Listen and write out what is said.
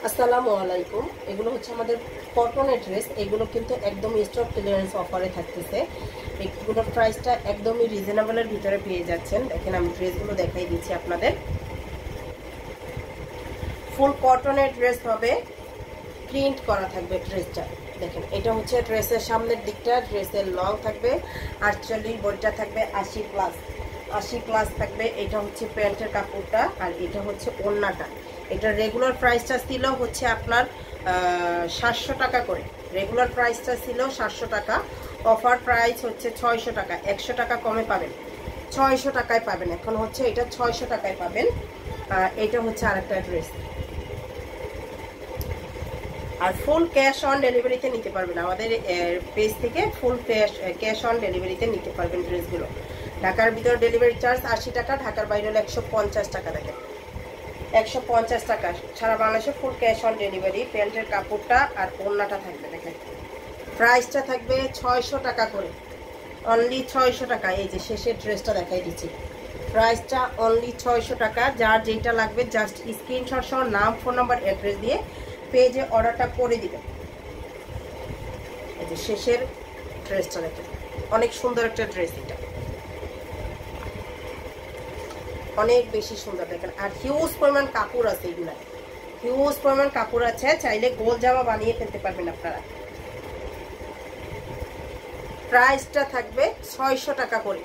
আসসালামু আলাইকুম। এগুলো হচ্ছে আমাদের কটনের ড্রেস। এগুলো কিন্তু একদম স্টক ক্লিয়ারেন্স অফারে থাকতেছে। এগুলোর প্রাইসটা একদমই রিজনেবলের ভিতরে পেয়ে যাচ্ছেন। দেখেন আমি ড্রেসগুলো দেখাই দিচ্ছি আপনাদের। ফুল কটনের ড্রেস হবে, প্রিন্ট করা থাকবে ড্রেসটা। দেখেন এটা হচ্ছে ড্রেসের সামনের দিকটা, ড্রেসের লং থাকবে 48, বডিটা থাকবে 80+ থাকবে। এটা হচ্ছে প্যান্টের কাপড়টা, আর এটা হচ্ছে ওড়নাটা। এটা রেগুলার প্রাইসটা ছিল হচ্ছে আপনার 700 টাকা করে। রেগুলার প্রাইসটা ছিল 700 টাকা, অফার প্রাইস হচ্ছে 600 টাকা। 100 টাকা কমে পাবেন, 600 টাকায় পাবেন। এখন হচ্ছে এটা 600 টাকায় পাবেন। এটা হচ্ছে আরেকটা ড্রেস। আর ফুল ক্যাশ অন ডেলিভারিতে নিতে পারবেন আমাদের পেজ থেকে। ফুল ক্যাশ অন ডেলিভারিতে নিতে পারবেন ড্রেসগুলো। ঢাকার ভিতর ডেলিভারি চার্জ 80 টাকা, ঢাকার বাইরে হলে 150 টাকা। দেখেন 150 টাকা সারা বাংলাদেশে ফুল ক্যাশ অন ডেলিভারি। প্যান্টের কাপড়টা আর ওড়নাটা থাকবে। দেখেন প্রাইসটা থাকবে 600 টাকা করে, অনলি 600 টাকা। এই যে শেষের ড্রেসটা দেখাই দিচ্ছি, প্রাইসটা অনলি 600 টাকা। যার যেটা লাগবে জাস্ট স্ক্রিনশট সহ নাম, ফোন নাম্বার, অ্যাড্রেস দিয়ে পেজে অর্ডারটা করে দিবেন। এই যে শেষের ড্রেসটা দেখেন, অনেক সুন্দর একটা ড্রেস। এটা অনেক বেশি সুন্দর দেখেন। আর হিউজ পরিমাণ কাপড় আছে, এগুলা হিউজ পরিমাণ কাপড় আছে। চাইলে গোল জামা বানিয়ে ফেলতে পারবেন আপনারা। প্রাইসটা থাকবে 600 টাকা করে।